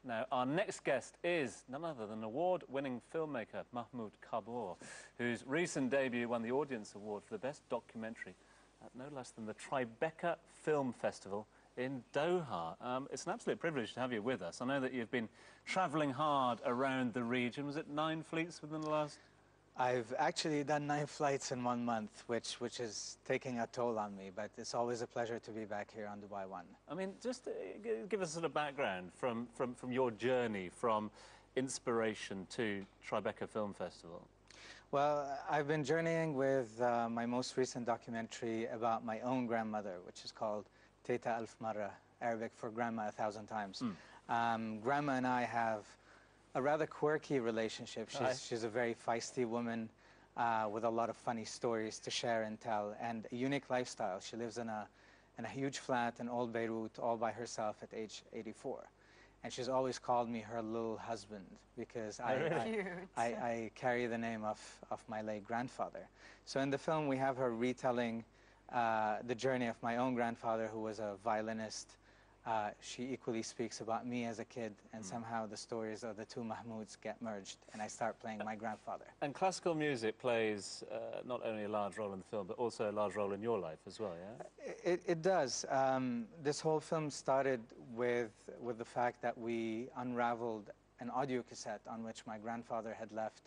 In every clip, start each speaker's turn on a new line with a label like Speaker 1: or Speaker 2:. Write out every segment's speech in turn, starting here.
Speaker 1: Now, our next guest is none other than award-winning filmmaker Mahmoud Kaabour, whose recent debut won the Audience Award for the Best Documentary at no less than the Tribeca Film Festival in Doha. It's an absolute privilege to have you with us. I know that you've been travelling hard around the region. Was it 9 fleets within the last...
Speaker 2: I've actually done 9 flights in 1 month, which is taking a toll on me, but it's always a pleasure to be back here on Dubai One.
Speaker 1: I mean, just give us a sort of background from your journey from inspiration to Tribeca Film Festival.
Speaker 2: Well, I've been journeying with my most recent documentary about my own grandmother, which is called Teta Alf Marra, Arabic for Grandma 1,000 times. Grandma and I have a rather quirky relationship. She's a very feisty woman with a lot of funny stories to share and tell, and a unique lifestyle. She lives in a huge flat in old Beirut all by herself at age 84. And she's always called me her little husband because I carry the name of my late grandfather. So in the film we have her retelling the journey of my own grandfather, who was a violinist. She equally speaks about me as a kid, and somehow the stories of the two Mahmouds get merged, and I start playing my grandfather. And
Speaker 1: classical music plays not only a large role in the film, but also a large role in your life as well, yeah?
Speaker 2: It does. This whole film started with the fact that we unraveled an audio cassette on which my grandfather had left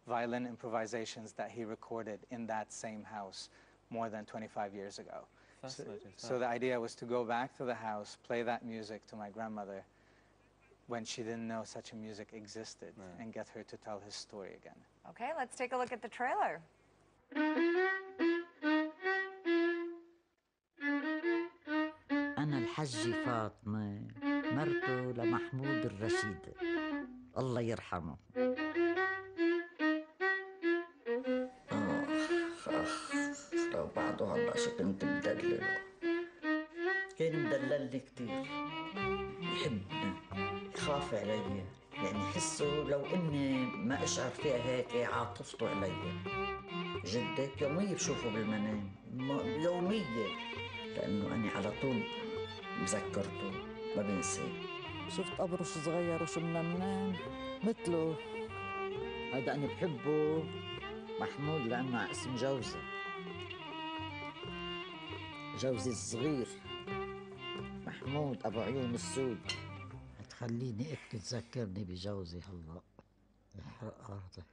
Speaker 2: violin improvisations that he recorded in that same house more than 25 years ago. So the idea was to go back to the house, play that music to my grandmother when she didn't know such a music existed, and get her to tell his story again.
Speaker 3: Okay, let's take a look at the trailer.
Speaker 4: أنا الحجة فاطمة مرته لمحمود الرشيد الله يرحمه. لو بعده هلا شو كنت مدلله، كان مدللني كتير، يحبني، يخاف علي، لأني حسه لو إني ما أشعر فيها هيك عاطفته علي. جدك يومية بشوفه بالمنام، يومية، لأنه أنا على طول مذكرته ما بنساه. شفت قبره شو صغير وشو منمنام مثله. هيدا أنا بحبه محمود لأنه على اسم جوزي. جوزي الصغير محمود أبو عيون السود. هتخليني اكتب تذكرني بجوزي هلا. يحرق أرضك.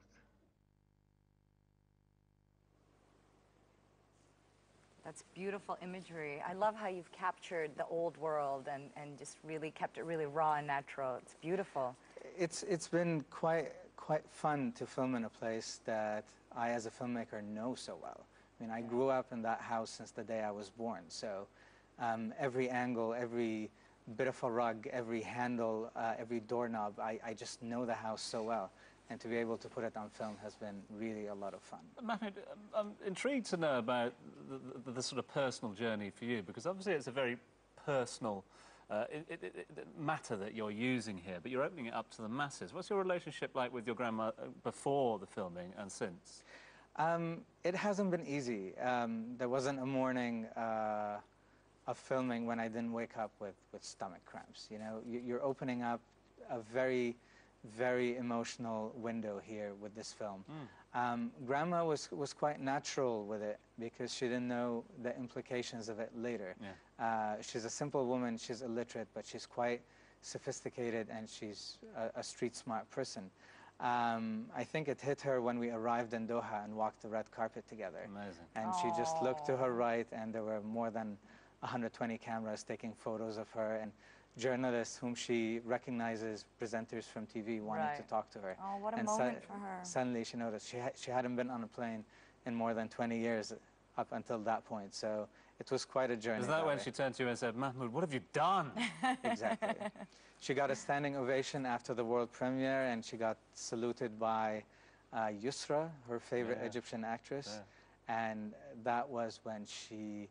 Speaker 3: That's beautiful imagery. I love how you've captured the old world and just really kept it really raw and natural. It's beautiful.
Speaker 2: It's been quite fun to film in a place that I, as a filmmaker, know so well. I mean, I grew up in that house since the day I was born. So every angle, every bit of a rug, every handle, every doorknob, I just know the house so well. And to be able to put it on film has been really a lot of fun.
Speaker 1: Mahmoud, I'm intrigued to know about the sort of personal journey for you, because obviously it's a very personal matter that you're using here, but you're opening it up to the masses. What's your relationship like with your grandma before the filming and since?
Speaker 2: It hasn't been easy. There wasn't a morning of filming when I didn't wake up with stomach cramps. You know, you're opening up a very emotional window here with this film. Grandma was quite natural with it because she didn't know the implications of it later. She's a simple woman, she's illiterate, but she's quite sophisticated and she's a street smart person. I think it hit her when we arrived in Doha and walked the red carpet together.
Speaker 1: Amazing.
Speaker 2: And she just looked to her right and there were more than 120 cameras taking photos of her, and journalists whom she recognizes, presenters from TV, wanted to talk to her.
Speaker 3: Oh, what a moment for her.
Speaker 2: Suddenly she noticed she hadn't been on a plane in more than 20 years up until that point. So it was quite a journey.
Speaker 1: Was that when she turned to you and said, Mahmoud, what have you done?
Speaker 2: Exactly. She got a standing ovation after the world premiere, and she got saluted by Yusra, her favorite Egyptian actress. And that was when she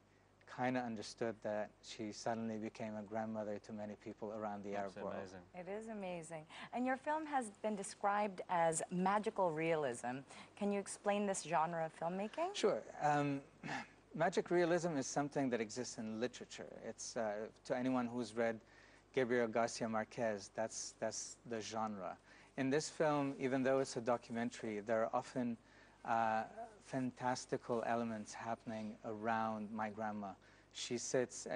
Speaker 2: kind of understood that she suddenly became a grandmother to many people around the Arab world.
Speaker 1: Amazing.
Speaker 3: It is amazing. And your film has been described as magical realism. Can you explain this genre of filmmaking?
Speaker 2: Sure. Magic realism is something that exists in literature. It's to anyone who's read Gabriel Garcia Marquez. That's the genre. In this film, even though it's a documentary, there are often fantastical elements happening around my grandma. She sits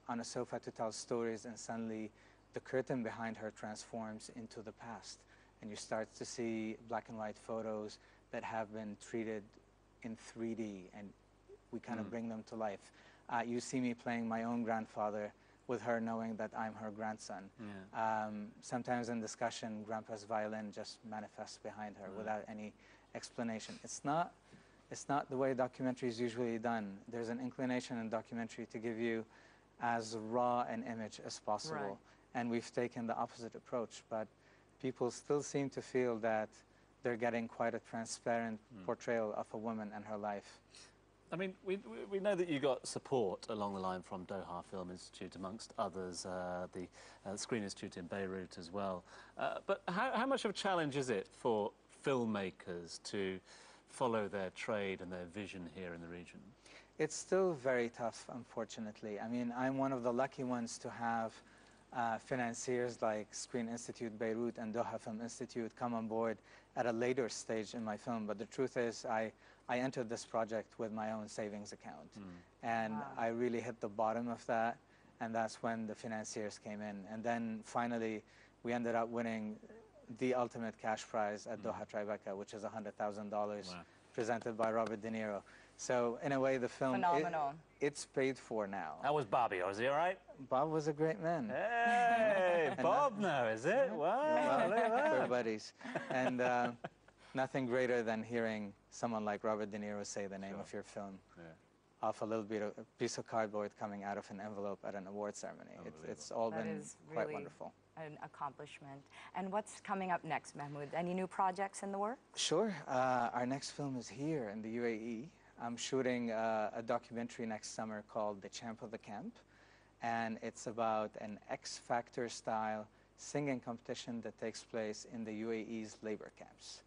Speaker 2: on a sofa to tell stories, and suddenly the curtain behind her transforms into the past. And you start to see black and white photos that have been treated in 3D, and we kind of bring them to life. You see me playing my own grandfather with her knowing that I'm her grandson. Yeah. Sometimes in discussion, Grandpa's violin just manifests behind her without any explanation. It's not the way documentary is usually done. There's an inclination in documentary to give you as raw an image as possible. Right. And we've taken the opposite approach, but people still seem to feel that they're getting quite a transparent portrayal of a woman and her life.
Speaker 1: I mean, we know that you got support along the line from Doha Film Institute, amongst others, the Screen Institute in Beirut as well. But how much of a challenge is it for filmmakers to follow their trade and their vision here in the region?
Speaker 2: It's still very tough, unfortunately. I mean, I'm one of the lucky ones to have financiers like Screen Institute Beirut and Doha Film Institute come on board at a later stage in my film. But the truth is, I entered this project with my own savings account. And I really hit the bottom of that, and that's when the financiers came in. And then finally, we ended up winning the ultimate cash prize at Doha Tribeca, which is $100,000, presented by Robert de Niro. So in a way, the film, it's paid for now.
Speaker 1: How was Bobby? Was he all right?
Speaker 2: Bob was a great man.
Speaker 1: Hey, Bob now, is it? Wow, look at that.
Speaker 2: We're buddies. And nothing greater than hearing someone like Robert de Niro say the name of your film off a little bit of a piece of cardboard coming out of an envelope at an award ceremony. It's all been quite wonderful.
Speaker 3: An accomplishment. And what's coming up next, Mahmoud? Any new projects in the works?
Speaker 2: Sure. Our next film is here in the UAE. I'm shooting a documentary next summer called The Champ of the Camp, and it's about an X Factor style singing competition that takes place in the UAE's labor camps.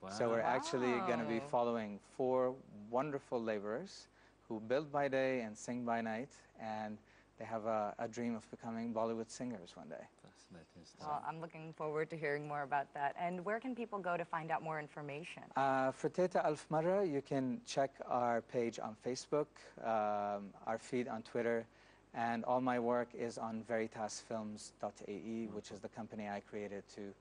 Speaker 2: Wow. So we're actually going to be following 4 wonderful laborers who build by day and sing by night, and they have a dream of becoming Bollywood singers one day.
Speaker 3: Well, I'm looking forward to hearing more about that. And where can people go to find out more information?
Speaker 2: For Teta Alf Marra, you can check our page on Facebook, our feed on Twitter, and all my work is on veritasfilms.ae, which is the company I created to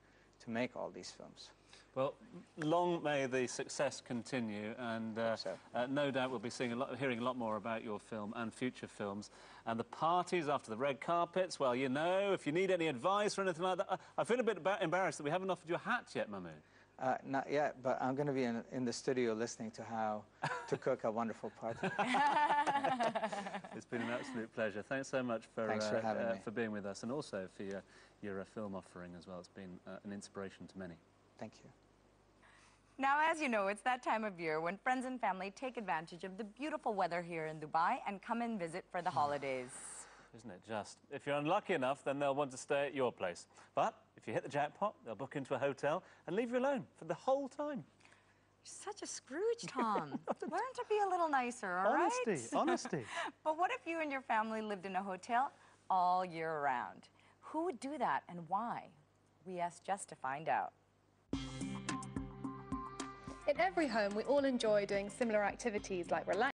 Speaker 2: make all these films.
Speaker 1: Well, long may the success continue, and no doubt we'll be hearing a lot more about your film and future films. And the parties after the red carpets, well, you know, if you need any advice or anything like that, I feel a bit embarrassed that we haven't offered you a hat yet, Mahmoud.
Speaker 2: Not yet, but I'm going to be in the studio listening to how to cook a wonderful party.
Speaker 1: It's been an absolute pleasure. Thanks so much for
Speaker 2: having me.
Speaker 1: For being with us, and also for your film offering as well. It's been an inspiration to many.
Speaker 2: Thank you.
Speaker 3: Now, as you know, it's that time of year when friends and family take advantage of the beautiful weather here in Dubai and come and visit for the holidays.
Speaker 1: Isn't it just? If you're unlucky enough, then they'll want to stay at your place. But if you hit the jackpot, they'll book into a hotel and leave you alone for the whole time.
Speaker 3: You're such a Scrooge, Tom. Learn to be a little nicer, all right?
Speaker 1: Honesty.
Speaker 3: But what if you and your family lived in a hotel all year round? Who would do that and why? We asked Jess to find out.
Speaker 5: In every home, we all enjoy doing similar activities like relaxing.